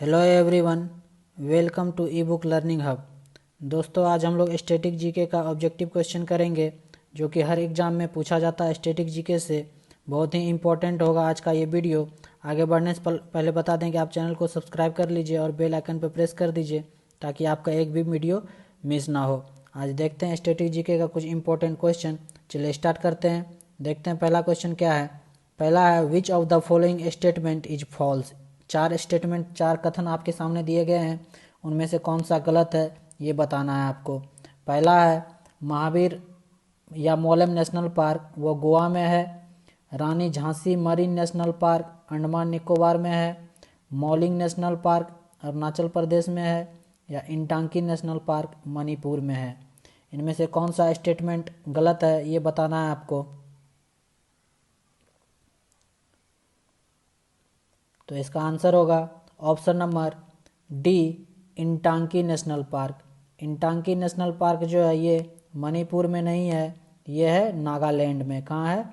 Hello everyone, welcome to e book learning hub. दोस्तों, आज हम लोग स्टैटिक जीके का ऑब्जेक्टिव क्वेश्चन करेंगे जो कि हर एग्ज़ाम में पूछा जाता है स्टैटिक जीके से। बहुत ही इम्पोर्टेंट होगा आज का ये वीडियो। आगे बढ़ने से पहले बता दें कि आप चैनल को सब्सक्राइब कर लीजिए और बेल आइकन पर प्रेस कर दीजिए ताकि आपका एक भी वीडियो मिस ना हो। आज देखते हैं स्टैटिक जीके का कुछ इंपॉर्टेंट क्वेश्चन। चलिए स्टार्ट करते हैं। देखते हैं पहला क्वेश्चन क्या है। पहला है, which of the following statement is false. चार कथन आपके सामने दिए गए हैं, उनमें से कौन सा गलत है ये बताना है आपको। पहला है, महावीर या मोलेम नेशनल पार्क वो गोवा में है। Rani Jhansi marine national park Andaman Nicobar में है। मौलिंग नेशनल पार्क अरुणाचल प्रदेश में है। या इंटांकी नेशनल पार्क मणिपुर में है। इनमें से कौन सा स्टेटमेंट गलत है ये बताना है आपको। तो इसका आंसर होगा option number D, Intanki national park. Intanki national park जो है ये मणिपुर में नहीं है, ये है नागालैंड में। कहाँ है?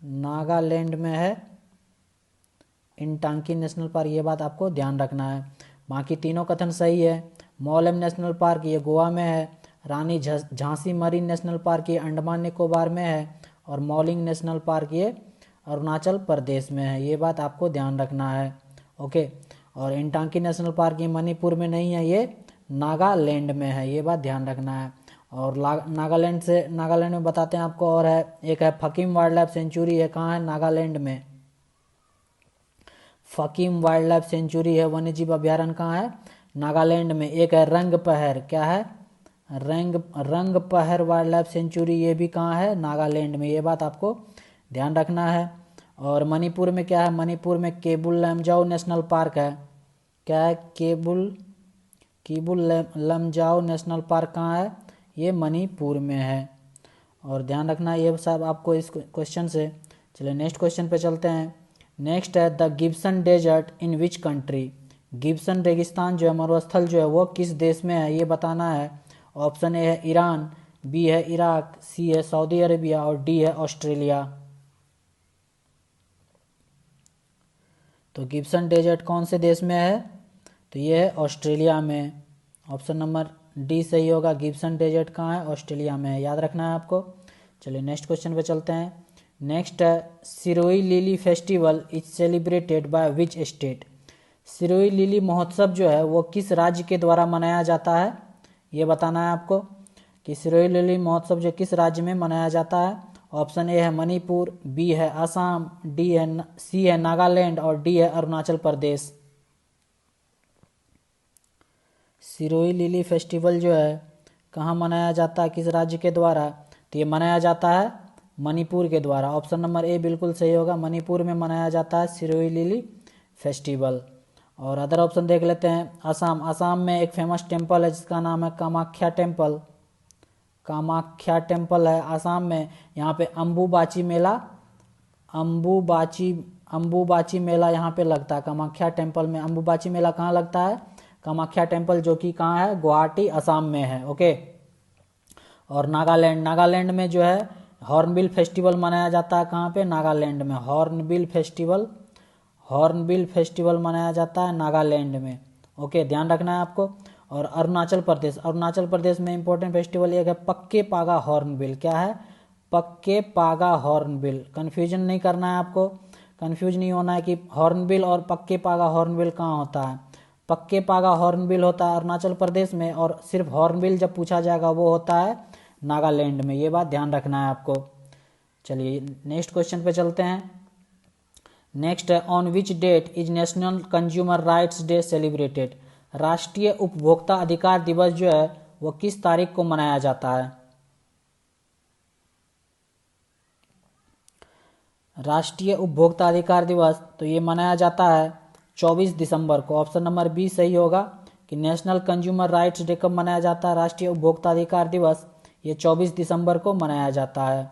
नागालैंड में है इंटांकी नेशनल पार्क। ये बात आपको ध्यान रखना है। बाकी तीनों कथन सही है। मौलम नेशनल पार्क ये गोवा में है। Rani Jhansi marine national park ये अंडमान निकोबार में है। और मौलिंग नेशनल पार्क ये अरुणाचल प्रदेश में है। ये बात आपको ध्यान रखना है। ओके। और इंटांकी नेशनल पार्क ये मणिपुर में नहीं है, ये नागालैंड में है। ये बात ध्यान रखना है। और नागालैंड में बताते हैं आपको। और है एक है फकीम वाइल्ड लाइफ सेंचुरी है। कहाँ है? नागालैंड में। फकीम वाइल्ड लाइफ सेंचुरी है, वन्यजीव अभ्यारण्य कहाँ है? नागालैंड में। एक है रंग पहर, क्या है? रंग पहर वाइल्ड लाइफ सेंचुरी, ये भी कहाँ है? नागालैंड में। ये बात आपको ध्यान रखना है। और मणिपुर में क्या है? मणिपुर में केबुल लमजाओ नेशनल पार्क है। क्या है? केबुल लमजाओ नेशनल पार्क कहाँ है? ये मणिपुर में है। और ध्यान रखना ये सब आपको इस क्वेश्चन से। चलिए नेक्स्ट क्वेश्चन पे चलते हैं। नेक्स्ट है, the Gibson desert in which country. Gibson रेगिस्तान जो है, मरुस्थल जो है, वो किस देश में है ये बताना है। ऑप्शन ए है ईरान, बी है इराक, सी है सऊदी अरेबिया और डी है ऑस्ट्रेलिया। तो गिब्सन डेजर्ट कौन से देश में है? तो ये है ऑस्ट्रेलिया में। ऑप्शन नंबर डी सही होगा। गिब्सन डेजर्ट कहाँ है? ऑस्ट्रेलिया में है। याद रखना है आपको। चलिए नेक्स्ट क्वेश्चन पे चलते हैं। नेक्स्ट है, Sirohi lily festival is celebrated by which state. Sirohi lily महोत्सव जो है वो किस राज्य के द्वारा मनाया जाता है ये बताना है आपको। कि सिरोही लिली महोत्सव जो किस राज्य में मनाया जाता है। ऑप्शन ए है मणिपुर, बी है असम, सी है नागालैंड और डी है अरुणाचल प्रदेश। सिरोही लिली फेस्टिवल जो है कहाँ मनाया जाता है, किस राज्य के द्वारा? तो ये मनाया जाता है मणिपुर के द्वारा। ऑप्शन नंबर ए बिल्कुल सही होगा। मणिपुर में मनाया जाता है सिरोही लिली फेस्टिवल। और अदर ऑप्शन देख लेते हैं। असम में एक फेमस टेम्पल है जिसका नाम है कामाख्या टेम्पल। कामाख्या टेम्पल है असम में। यहाँ पे अंबुबाची मेला यहाँ पे लगता है। कामाख्या टेम्पल में अंबुबाची मेला कहाँ लगता है? कामाख्या टेम्पल जो कि कहाँ है? गुवाहाटी असम में है। ओके। और नागालैंड में जो है हॉर्नबिल फेस्टिवल मनाया जाता है। कहाँ पे? नागालैंड में। हॉर्नबिल फेस्टिवल मनाया जाता है नागालैंड में। ओके, ध्यान रखना है आपको। और अरुणाचल प्रदेश में इंपॉर्टेंट फेस्टिवल एक है पक्के पागा हॉर्नबिल। क्या है? पक्के पागा हॉर्नबिल। कंफ्यूजन नहीं करना है आपको। कंफ्यूज नहीं होना है कि हॉर्नबिल और पक्के पागा हॉर्नबिल कहाँ होता है। पक्के पागा हॉर्नबिल होता है अरुणाचल प्रदेश में, और सिर्फ हॉर्नबिल जब पूछा जाएगा वो होता है नागालैंड में। ये बात ध्यान रखना है आपको। चलिए नेक्स्ट क्वेश्चन पे चलते हैं। नेक्स्ट है, on which date is national consumer rights day celebrated. राष्ट्रीय उपभोक्ता अधिकार दिवस जो है वो किस तारीख को मनाया जाता है? राष्ट्रीय उपभोक्ता अधिकार दिवस तो ये मनाया जाता है 24 दिसंबर को। ऑप्शन नंबर बी सही होगा कि नेशनल कंज्यूमर राइट्स डे कब मनाया जाता है। राष्ट्रीय उपभोक्ता अधिकार दिवस ये 24 दिसंबर को मनाया जाता है।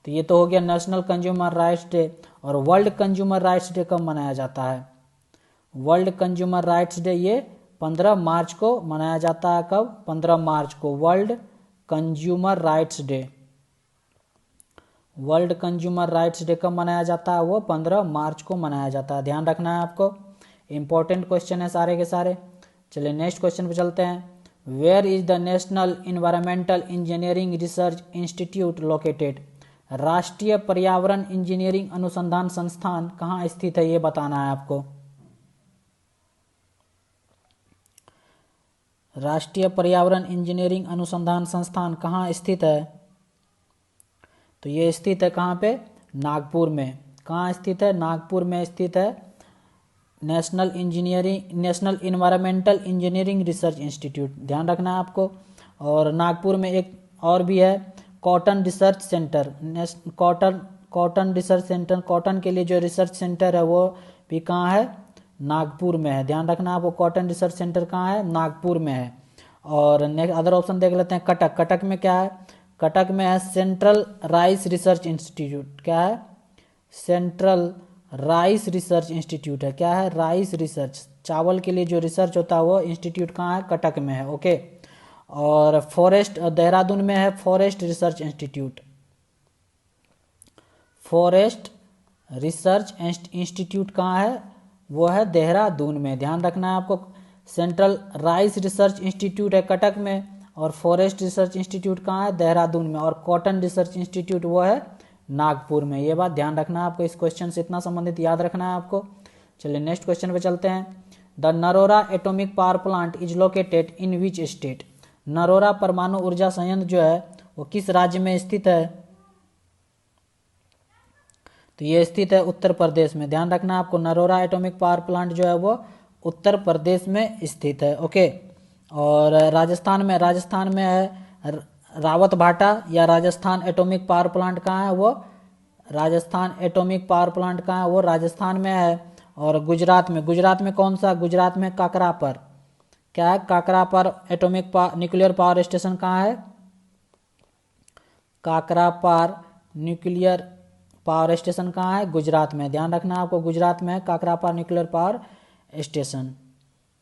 तो ये तो हो गया नेशनल कंज्यूमर राइट्स डे। और वर्ल्ड कंज्यूमर राइट्स डे कब मनाया जाता है? वर्ल्ड कंज्यूमर राइट्स डे ये 15 मार्च को मनाया जाता है। कब? 15 मार्च को world consumer rights day. World consumer rights day कब मनाया जाता है? वो 15 मार्च को मनाया जाता है। ध्यान रखना है आपको। इंपॉर्टेंट क्वेश्चन है सारे के सारे। चलिए नेक्स्ट क्वेश्चन पे चलते हैं। Where is the national environmental engineering research institute located? राष्ट्रीय पर्यावरण इंजीनियरिंग अनुसंधान संस्थान कहाँ स्थित है, ये बताना है आपको। राष्ट्रीय पर्यावरण इंजीनियरिंग अनुसंधान संस्थान कहाँ स्थित है? तो ये स्थित है कहाँ पे? नागपुर में। कहाँ स्थित है? नागपुर में स्थित है national environmental engineering research institute, ध्यान रखना है आपको। और नागपुर में एक और भी है cotton research centre, cotton research centre, cotton के लिए जो रिसर्च सेंटर है वो भी कहाँ है? नागपुर में है, ध्यान रखना आपको। कॉटन रिसर्च सेंटर कहाँ है? नागपुर में है। और नेक्स्ट अदर ऑप्शन देख लेते हैं। कटक, कटक में क्या है? कटक में है सेंट्रल राइस रिसर्च इंस्टीट्यूट। क्या है? सेंट्रल राइस रिसर्च इंस्टीट्यूट है। क्या है? राइस रिसर्च, चावल के लिए जो रिसर्च होता है वो इंस्टीट्यूट कहाँ है? कटक में है। ओके। और फॉरेस्ट देहरादून में है forest research institute, forest research institute कहाँ है? वो है देहरादून में, ध्यान रखना है आपको। सेंट्रल राइस रिसर्च इंस्टीट्यूट है कटक में और फॉरेस्ट रिसर्च इंस्टीट्यूट कहाँ है? देहरादून में। और कॉटन रिसर्च इंस्टीट्यूट वो है नागपुर में। ये बात ध्यान रखना है आपको, इस क्वेश्चन से इतना संबंधित याद रखना है आपको। चलिए नेक्स्ट क्वेश्चन पे चलते हैं। The Narora atomic power plant is located in which state? Narora परमाणु ऊर्जा संयंत्र जो है वो किस राज्य में स्थित है? तो ये स्थित है उत्तर प्रदेश में, ध्यान रखना आपको। नरोरा एटॉमिक पावर प्लांट जो है वो उत्तर प्रदेश में स्थित है। ओके। और राजस्थान में है रावत भाटा या राजस्थान एटॉमिक पावर प्लांट कहाँ है? वो राजस्थान एटॉमिक पावर प्लांट कहाँ है? वो राजस्थान में है। और गुजरात में कौन सा? गुजरात में काकरापर। क्या है? काकरापर एटॉमिक न्यूक्लियर पावर स्टेशन कहाँ है? काकरापार न्यूक्लियर पावर स्टेशन कहाँ है? गुजरात में, ध्यान रखना आपको। गुजरात में है काकरापार न्यूक्लियर पावर स्टेशन।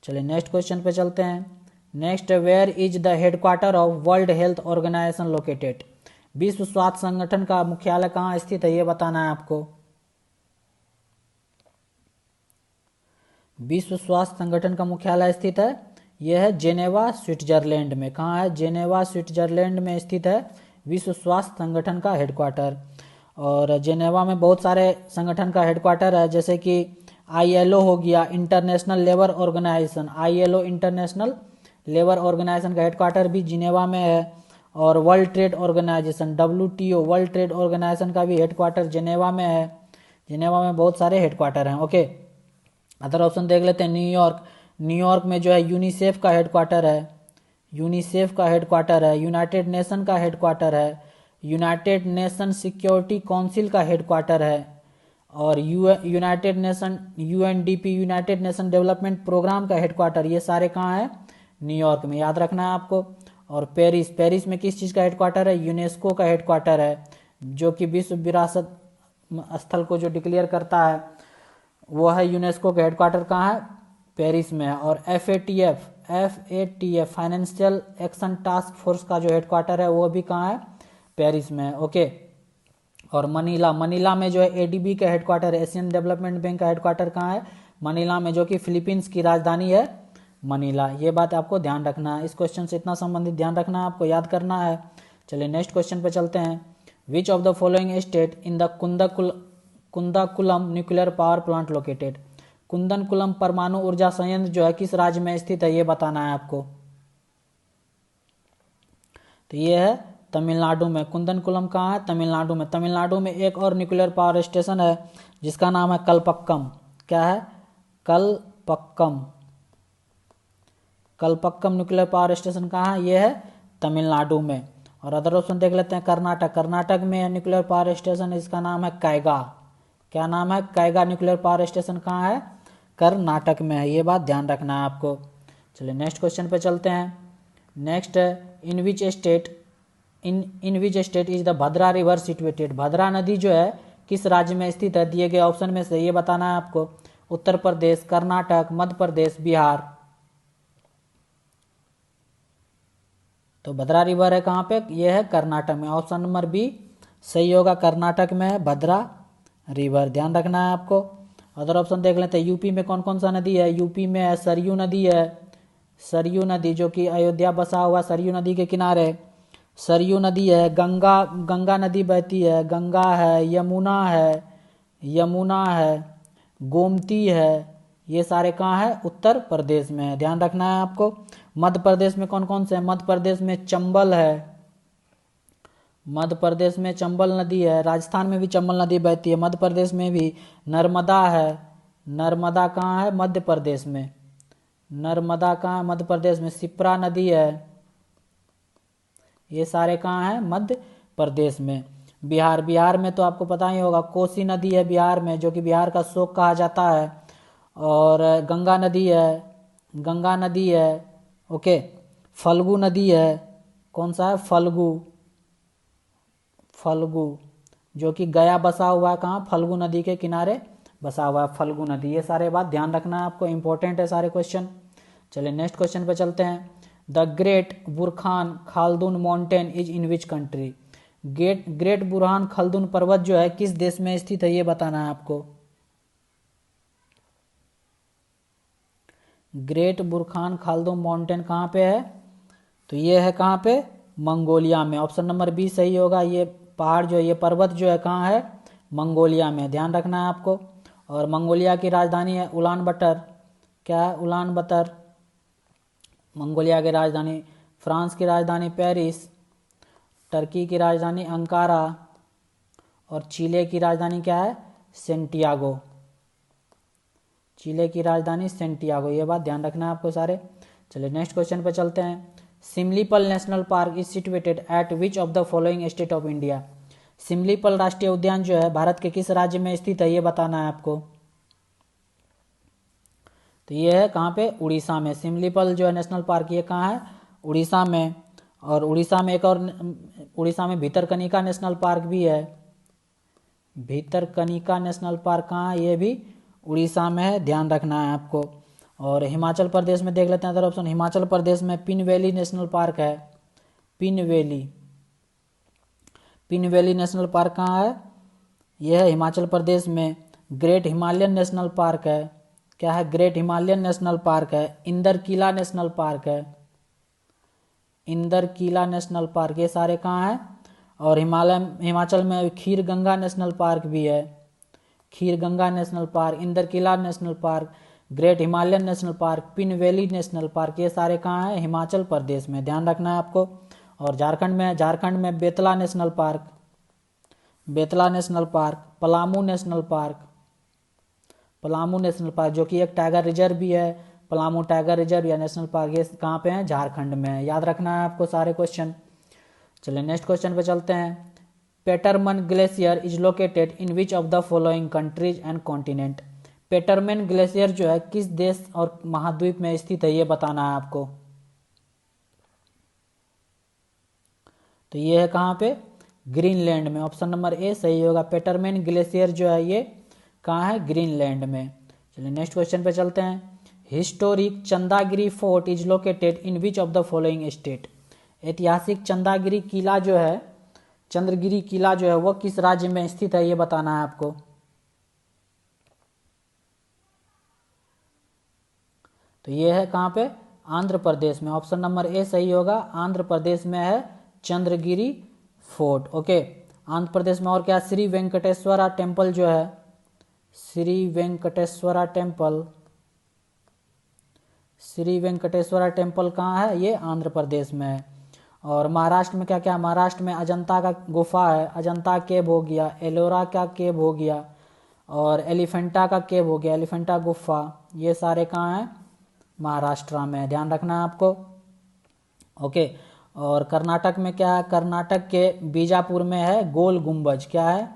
चलिए नेक्स्ट क्वेश्चन पे चलते हैं। Next, where is the headquarter of world health organisation located? विश्व स्वास्थ्य संगठन का मुख्यालय कहाँ स्थित है, ये बताना है आपको। विश्व स्वास्थ्य संगठन का मुख्यालय स्थित है, यह है जेनेवा स्विट्जरलैंड में। कहाँ है? जेनेवा स्विट्जरलैंड में स्थित है विश्व स्वास्थ्य संगठन का हेडक्वार्टर। और जेनेवा में बहुत सारे संगठन का हेडक्वार्टर है, जैसे कि ILO हो गया, international labour organisation. ILO international labour organisation का हेडक्वार्टर भी जिनेवा में है। और world trade organisation WTO world trade organisation का भी हेडक्वार्टर जिनेवा में है। जिनेवा में बहुत सारे हेडक्वार्टर हैं। ओके। अदर ऑप्शन देख लेते हैं। न्यूयॉर्क, न्यूयॉर्क में जो है यूनिसेफ का हेडक्वार्टर है, यूनिसेफ का हेडक्वार्टर है। यूनाइटेड नेशन का हेडक्वार्टर है, यूनाइटेड नेशन सिक्योरिटी काउंसिल का हेडक्वार्टर है। और united nation UNDP united nation development programme का हेडक्वार्टर, ये सारे कहाँ है? न्यूयॉर्क में, याद रखना है आपको। और पेरिस, पेरिस में किस चीज़ का हेडक्वार्टर है? यूनेस्को का हेडक्वार्टर है, जो कि विश्व विरासत स्थल को जो डिक्लेयर करता है वो है यूनेस्को का हेडक्वार्टर कहाँ है? पेरिस में है। और FATF financial action task force का जो हेडक्वार्टर है वो भी कहाँ है? पेरिस में है। ओके। और मनीला में जो है ADB का हेडक्वार्टर है, एशियन डेवलपमेंट बैंक का हेडक्वार्टर कहाँ है? मनीला में, जो कि फिलीपींस की राजधानी है मनीला। ये बात आपको ध्यान रखना है, इस क्वेश्चन से इतना संबंधित ध्यान रखना है, आपको याद करना है। चलिए नेक्स्ट क्वेश्चन पे चलते हैं। Which of the following state in the Kudankulam nuclear power plant located? Kudankulam परमाणु ऊर्जा संयंत्र जो है किस राज्य में स्थित है, ये बताना है आपको। तो ये है तमिलनाडु में। कुंदनकुलम कहाँ है? तमिलनाडु में। तमिलनाडु में एक और न्यूक्लियर पावर स्टेशन है जिसका नाम है कलपक्कम। क्या है? Kalpakkam. Kalpakkam nuclear power station कहाँ है? ये है तमिलनाडु में। और अदर ऑप्शन देख लेते हैं। कर्नाटक, कर्नाटक में न्यूक्लियर पावर स्टेशन, इसका नाम है कैगा। क्या नाम है? कैगा न्यूक्लियर पावर स्टेशन कहाँ है? कर्नाटक में है, ये बात ध्यान रखना है आपको। चलिए नेक्स्ट क्वेश्चन पे चलते हैं। Next, in which state is the Bhadra river situated? Bhadra नदी जो है किस राज्य में स्थित है? दिए गए ऑप्शन में से ये बताना है आपको। उत्तर प्रदेश, कर्नाटक, मध्य प्रदेश, बिहार। तो भद्रा रिवर है कहाँ पे? ये है कर्नाटक में। ऑप्शन नंबर बी सही होगा, कर्नाटक में है भद्रा रिवर, ध्यान रखना है आपको। अदर ऑप्शन देख लेते हैं। यूपी में कौन कौन सा नदी है? यूपी में है सरयू नदी है, सरयू नदी जो कि अयोध्या बसा हुआ सरयू नदी के किनारे, सरयू नदी है। गंगा, गंगा नदी बहती है, गंगा है, यमुना है, यमुना है, गोमती है। ये सारे कहाँ है? उत्तर प्रदेश में है, ध्यान रखना है आपको। मध्य प्रदेश में कौन कौन से हैं? मध्य प्रदेश में चंबल है, मध्य प्रदेश में चंबल नदी है। राजस्थान में भी चंबल नदी बहती है। मध्य प्रदेश में भी नर्मदा है, नर्मदा कहाँ है? मध्य प्रदेश में, नर्मदा कहाँ है? मध्य प्रदेश में। शिप्रा नदी है, ये सारे कहाँ हैं? मध्य प्रदेश में। बिहार, बिहार में तो आपको पता ही होगा, कोसी नदी है बिहार में, जो कि बिहार का शोक कहा जाता है। और गंगा नदी है, गंगा नदी है, ओके। फल्गु नदी है, कौन सा है? फल्गु, फल्गु जो कि गया बसा हुआ है, कहाँ? फल्गु नदी के किनारे बसा हुआ है फल्गु नदी। ये सारे बात ध्यान रखना है आपको, इंपॉर्टेंट है सारे क्वेश्चन। चलिए नेक्स्ट क्वेश्चन पे चलते हैं। The great Burkhan Khaldun mountain is in which country? Great Burkhan Khaldun पर्वत जो है किस देश में स्थित है, ये बताना है आपको। ग्रेट बुरखान खालदुन माउंटेन कहाँ पे है? तो ये है कहाँ पे? मंगोलिया में। ऑप्शन नंबर बी सही होगा। ये पहाड़ जो है, ये पर्वत जो है कहाँ है? मंगोलिया में, ध्यान रखना है आपको। और मंगोलिया की राजधानी है उलान बटर। क्या है? Ulan butter. मंगोलिया की राजधानी, फ्रांस की राजधानी पेरिस, टर्की की राजधानी अंकारा, और चिले की राजधानी क्या है? सेंटियागो। चिले की राजधानी सेंटियागो, ये बात ध्यान रखना है आपको सारे। चलिए नेक्स्ट क्वेश्चन पे चलते हैं। Similipal national park is situated at which of the following state of India? Similipal राष्ट्रीय उद्यान जो है भारत के किस राज्य में स्थित है, ये बताना है आपको। तो ये है कहाँ पे? उड़ीसा में। सिमलीपल जो है नेशनल पार्क, ये कहाँ है? उड़ीसा में। और उड़ीसा में एक और, उड़ीसा में भितरकनिका नेशनल पार्क भी है। भितरकनिका नेशनल पार्क कहाँ है? ये भी उड़ीसा में है, ध्यान रखना है आपको। और हिमाचल प्रदेश में देख लेते हैं अदर ऑप्शन। हिमाचल प्रदेश में पिन वैली नेशनल पार्क है, pin valley, pin valley national park कहाँ है? यह है हिमाचल प्रदेश में। ग्रेट हिमालयन नेशनल पार्क है, क्या है? ग्रेट हिमालयन नेशनल पार्क है। इंदरकिला नेशनल पार्क है, इंदरकिला नेशनल पार्क, ये सारे कहाँ हैं? और हिमाचल में खीर गंगा नेशनल पार्क भी है, Kheer Ganga national park, Inderkilla national park, great Himalayan national park, Pin valley national park, ये सारे कहाँ हैं? हिमाचल प्रदेश में, ध्यान रखना है आपको। और झारखंड में Betla national park, Betla national park, Palamu national park, Palamu national park जो कि एक टाइगर रिजर्व भी है, पलामू टाइगर रिजर्व या नेशनल पार्क, ये कहाँ पे है? झारखंड में है, याद रखना है आपको सारे क्वेश्चन। चलिए नेक्स्ट क्वेश्चन पे चलते हैं। Petermann glacier is located in which of the following countries and continent? Petermann glacier जो है किस देश और महाद्वीप में स्थित है, ये बताना है आपको। तो ये है कहाँ पे? ग्रीनलैंड में। ऑप्शन नंबर ए सही होगा। पेटरमैन ग्लेशियर जो है ये कहाँ है? ग्रीनलैंड में। चलिए नेक्स्ट क्वेश्चन पे चलते हैं। Historic Chandragiri fort is located in which of the following state? ऐतिहासिक चंदागिरी किला जो है, चंद्रगिरी किला जो है वो किस राज्य में स्थित है, ये बताना है आपको। तो ये है कहाँ पे? आंध्र प्रदेश में। ऑप्शन नंबर ए सही होगा। आंध्र प्रदेश में है चंद्रगिरी फोर्ट, ओके। आंध्र प्रदेश में और क्या? श्री वेंकटेश्वरा टेम्पल जो है, श्री वेंकटेश्वरा टेम्पल, श्री वेंकटेश्वरा टेम्पल कहाँ है? ये आंध्र प्रदेश में है। और महाराष्ट्र में क्या क्या? महाराष्ट्र में अजंता का गुफा है, अजंता केव हो गया, एलोरा का केव हो गया, और एलिफेंटा का केव हो गया, एलिफेंटा गुफा, ये सारे कहाँ हैं? महाराष्ट्र में, ध्यान रखना है आपको, ओके। और कर्नाटक में क्या है? कर्नाटक के बीजापुर में है गोल गुंबज, क्या है?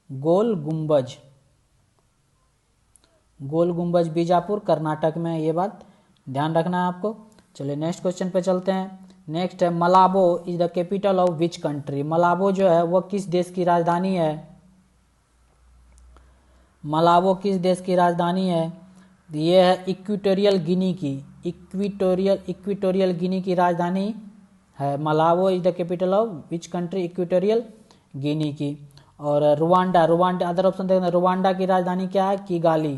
गोल गुंबज, गोल गुंबज बीजापुर कर्नाटक में, ये बात ध्यान रखना है आपको। चलिए नेक्स्ट क्वेश्चन पे चलते हैं। नेक्स्ट है Malabo is the capital of which country? Malabo जो है वो किस देश की राजधानी है? मलाबो किस देश की राजधानी है? ये है इक्वेटोरियल गिनी की, इक्वेटोरियल गिनी की राजधानी है Malabo. Is the capital of which country? Equatorial Guinea की। और रुवांडा, रुवांडा अदर ऑप्शन देखना, रुवांडा की राजधानी क्या है? किगाली।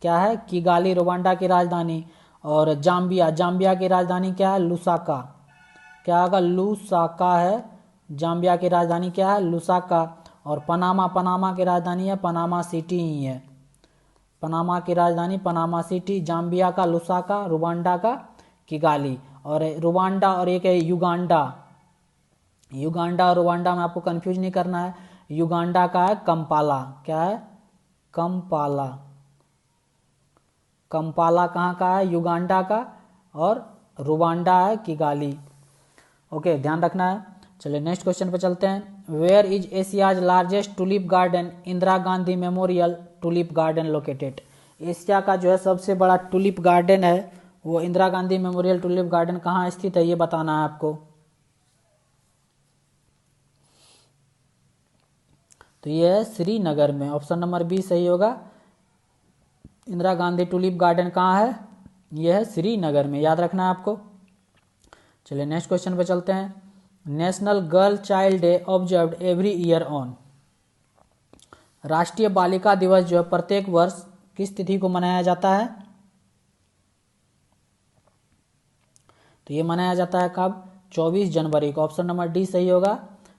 क्या है? किगाली रुवांडा की राजधानी। और जाम्बिया, जाम्बिया की राजधानी क्या है? लुसाका। क्या होगा? लुसाका है। जाम्बिया की राजधानी क्या है? लुसाका। और पनामा, पनामा की राजधानी है पनामा सिटी ही है। पनामा की राजधानी पनामा सिटी। जाम्बिया का लुसाका, रुवांडा का किगाली। और रुवांडा और एक है युगांडा। युगांडा और रुवांडा में आपको कंफ्यूज नहीं करना है। युगांडा का है कंपाला। क्या है? कंपाला। कंपाला कहाँ का है? युगांडा का। और रुवांडा है किगाली। ओके, ध्यान रखना है। चलिए नेक्स्ट क्वेश्चन पे चलते हैं। Where is Asia's largest tulip garden? Indira Gandhi memorial tulip garden located. Asia का जो है सबसे बड़ा टुलिप गार्डन है वो Indira Gandhi memorial tulip garden कहाँ स्थित है ये बताना है आपको। तो ये है श्रीनगर में। ऑप्शन नंबर बी सही होगा। इंदिरा गांधी टुलिप गार्डन कहाँ है? यह है श्रीनगर में, याद रखना है आपको। चलिए नेक्स्ट क्वेश्चन पे चलते हैं। National girl child day observed every year on. राष्ट्रीय बालिका दिवस जो है प्रत्येक वर्ष किस तिथि को मनाया जाता है? तो ये मनाया जाता है कब? 24 जनवरी को। ऑप्शन नंबर डी सही होगा।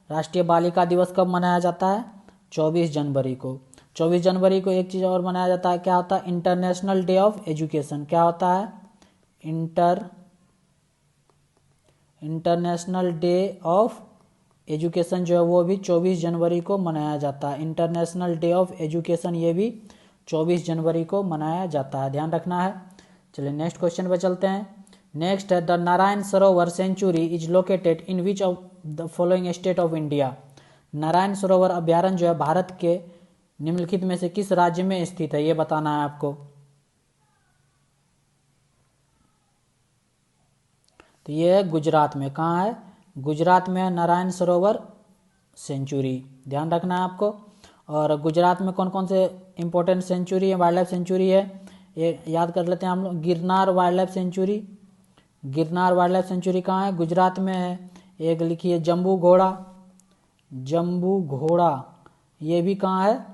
राष्ट्रीय बालिका दिवस कब मनाया जाता है? 24 जनवरी को। 24 जनवरी को एक चीज़ और मनाया जाता है, क्या होता है? International day of education. क्या होता है? इंटरनेशनल डे ऑफ एजुकेशन जो है वो भी 24 जनवरी को मनाया जाता है। इंटरनेशनल डे ऑफ एजुकेशन ये भी 24 जनवरी को मनाया जाता है, ध्यान रखना है। चलिए नेक्स्ट क्वेश्चन पे चलते हैं। नेक्स्ट है the Narayan Sarovar sanctuary is located in which of the following state of India. Narayan Sarovar अभ्यारण्य जो है भारत के निम्नलिखित में से किस राज्य में स्थित है ये बताना है आपको। तो ये है गुजरात में। कहाँ है? गुजरात में है नारायण सरोवर सेंचुरी, ध्यान रखना है आपको। और गुजरात में कौन कौन से इंपॉर्टेंट सेंचुरी है, वाइल्ड लाइफ सेंचुरी है, ये याद कर लेते हैं हम लोग। Girnar wildlife century. Girnar wildlife sanctuary कहाँ है? गुजरात में है। एक लिखिए जम्बू घोड़ा। जम्बू घोड़ा ये भी कहाँ है?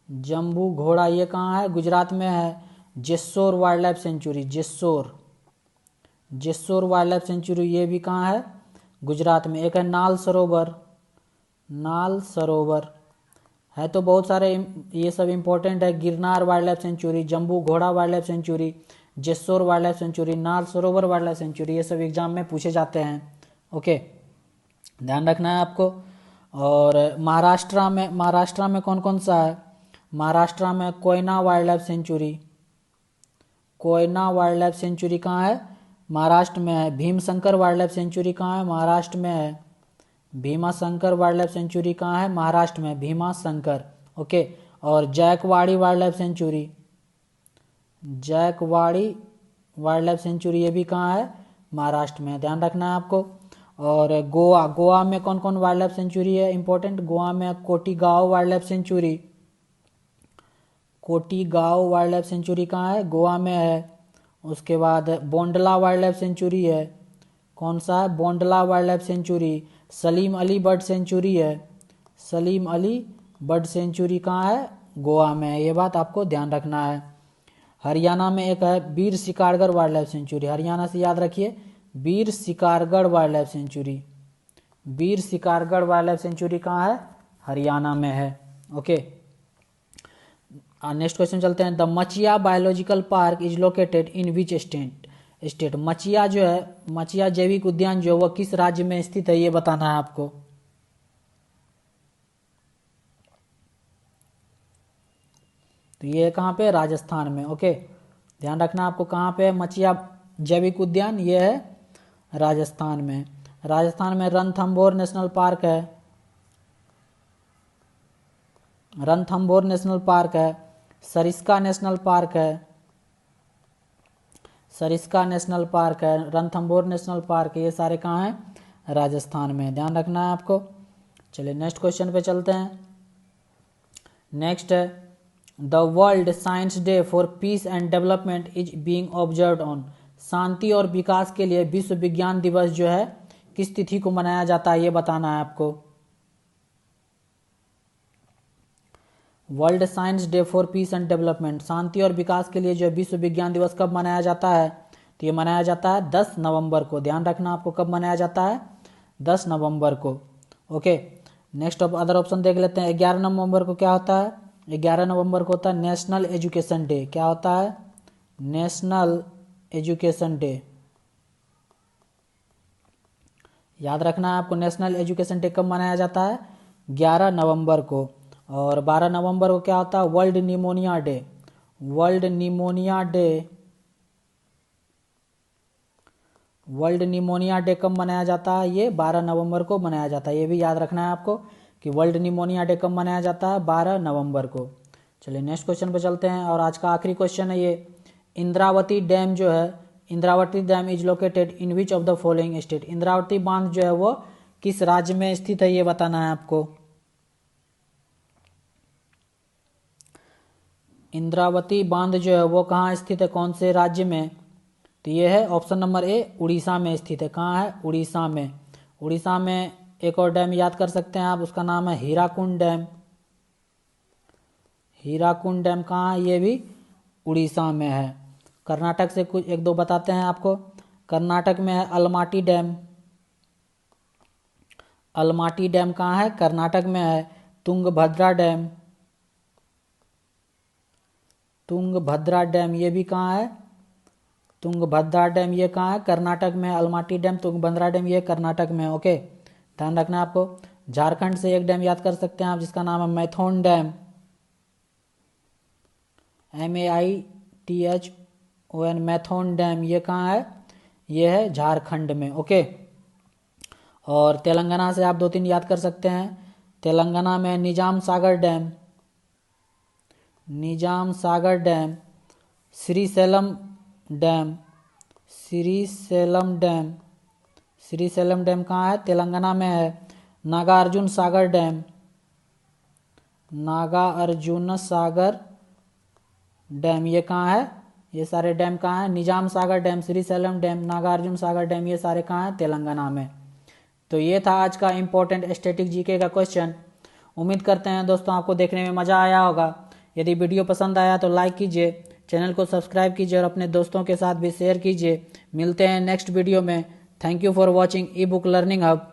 जम्बू घोड़ा ये कहाँ है? गुजरात में है। Jessore wildlife sanctuary, Jessore, Jessore wildlife sanctuary ये भी कहाँ है? गुजरात में। एक है नाल सरोवर। नाल सरोवर है तो बहुत सारे ये सब इंपॉर्टेंट है। Girnar wildlife sanctuary, Jambu Ghoda wildlife sanctuary, Jessore wildlife sanctuary, Nal Sarovar wild life sanctuary, ये सब एग्जाम में पूछे जाते हैं। ओके, ध्यान रखना है आपको। और महाराष्ट्र में कौन कौन सा है? महाराष्ट्र में Koyna wild life sanctuary. Koyna wild life sanctuary कहाँ है? महाराष्ट्र में है। भीमशंकर वाइल्ड लाइफ सेंचुरी कहाँ है? महाराष्ट्र में है। भीमाशंकर वाइल्ड लाइफ सेंचुरी कहाँ है? महाराष्ट्र में, भीमाशंकर। ओके, और Jayakwadi wildlife sanctuary, Jayakwadi wildlife sanctuary ये भी कहाँ है? महाराष्ट्र में, ध्यान रखना है आपको। और गोवा, गोवा में कौन कौन वाइल्ड लाइफ सेंचुरी है इंपॉर्टेंट? गोवा में Cotigao wildlife sanctuary. Cotigao wildlife sanctuary कहाँ है? गोवा में है। उसके बाद बोंडला वाइल्ड लाइफ सेंचुरी है। कौन सा है? Bondla wild life sanctuary. Salim Ali bird sanctuary है। सलीम अली बर्ड सेंचुरी कहाँ है? गोवा में है, ये बात आपको ध्यान रखना है। हरियाणा में एक है वीर Shikargarh wild life sanctuary. Haryana से याद रखिए, वीर शिकारगढ़ वाइल्ड लाइफ सेंचुरी। वीर शिकारगढ़ वाइल्ड लाइफ सेंचुरी कहाँ है? हरियाणा में है। ओके, नेक्स्ट क्वेश्चन चलते हैं। द मचिया biological park is located in which state. मचिया जो है, मचिया जैविक उद्यान जो है वो किस राज्य में स्थित है ये बताना है आपको। तो ये कहाँ पे? राजस्थान में। ओके, ध्यान रखना आपको कहाँ पे है मचिया जैविक उद्यान, ये है राजस्थान में। राजस्थान में रणथंभौर नेशनल पार्क है। रणथंभौर नेशनल पार्क है। सरिस्का नेशनल पार्क है। सरिस्का नेशनल पार्क है, रणथंभौर नेशनल पार्क है, ये सारे कहाँ हैं? राजस्थान में, ध्यान रखना है आपको। चलिए नेक्स्ट क्वेश्चन पे चलते हैं। नेक्स्ट है the world science day for peace and development is being observed on. शांति और विकास के लिए विश्व विज्ञान दिवस जो है किस तिथि को मनाया जाता है ये बताना है आपको। World science day for peace and development, शांति और विकास के लिए जो विश्व विज्ञान दिवस कब मनाया जाता है? तो ये मनाया जाता है 10 नवंबर को। ध्यान रखना आपको कब मनाया जाता है? 10 नवंबर को। ओके, नेक्स्ट अदर ऑप्शन देख लेते हैं। 11 नवंबर को क्या होता है? 11 नवंबर को होता है नेशनल एजुकेशन डे। क्या होता है? National education day. याद रखना है आपको, नेशनल एजुकेशन डे कब मनाया जाता है? 11 नवंबर को। और 12 नवंबर को क्या होता है? World pneumonia day. World pneumonia day. World pneumonia day कब मनाया जाता है? ये 12 नवंबर को मनाया जाता है। ये भी याद रखना है आपको कि वर्ल्ड निमोनिया डे कब मनाया जाता है? 12 नवंबर को। चलिए नेक्स्ट क्वेश्चन पे चलते हैं और आज का आखिरी क्वेश्चन है ये। इंद्रावती डैम जो है, Indravati dam is located in which of the following state. Indravati बांध जो है वो किस राज्य में स्थित है, ये बताना है आपको। इंद्रावती बांध जो है वो कहाँ स्थित है, कौन से राज्य में? तो ये है ऑप्शन नंबर ए, उड़ीसा में स्थित है। कहाँ है? उड़ीसा में। उड़ीसा में एक और डैम याद कर सकते हैं आप, उसका नाम है हीराकुंड डैम। हीराकुंड डैम कहाँ है? ये भी उड़ीसा में है। कर्नाटक से कुछ एक दो बताते हैं आपको। कर्नाटक में है अलमाटी डैम। अलमाटी डैम कहाँ है? कर्नाटक में है। तुंगभद्रा डैम। तुंगभद्रा डैम ये भी कहाँ है? तुंगभद्रा डैम ये कहाँ है? कर्नाटक में। अलमाटी डैम, तुंगभद्रा डैम ये कर्नाटक में। ओके, ध्यान रखना आपको। झारखंड से एक डैम याद कर सकते हैं आप, जिसका नाम है मैथोन डैम। MAITHON, मैथोन डैम ये कहाँ है? ये है झारखंड में। ओके, और तेलंगाना से आप 2-3 याद कर सकते हैं। तेलंगाना में Nizam Sagar dam. Nizam Sagar dam. Srisailam dam. Srisailam dam. Srisailam dam कहाँ है? तेलंगाना में है। नागार्जुन सागर डैम। नागार्जुन सागर डैम ये कहाँ है? ये सारे डैम कहाँ है? Nizam Sagar dam, Srisailam dam, Nagarjuna Sagar dam ये सारे कहाँ हैं? तेलंगाना में। तो ये था आज का इम्पोर्टेंट स्टैटिक जीके का क्वेश्चन। उम्मीद करते हैं दोस्तों आपको देखने में मज़ा आया होगा। यदि वीडियो पसंद आया तो लाइक कीजिए, चैनल को सब्सक्राइब कीजिए और अपने दोस्तों के साथ भी शेयर कीजिए। मिलते हैं नेक्स्ट वीडियो में। Thank you for watching E book learning hub.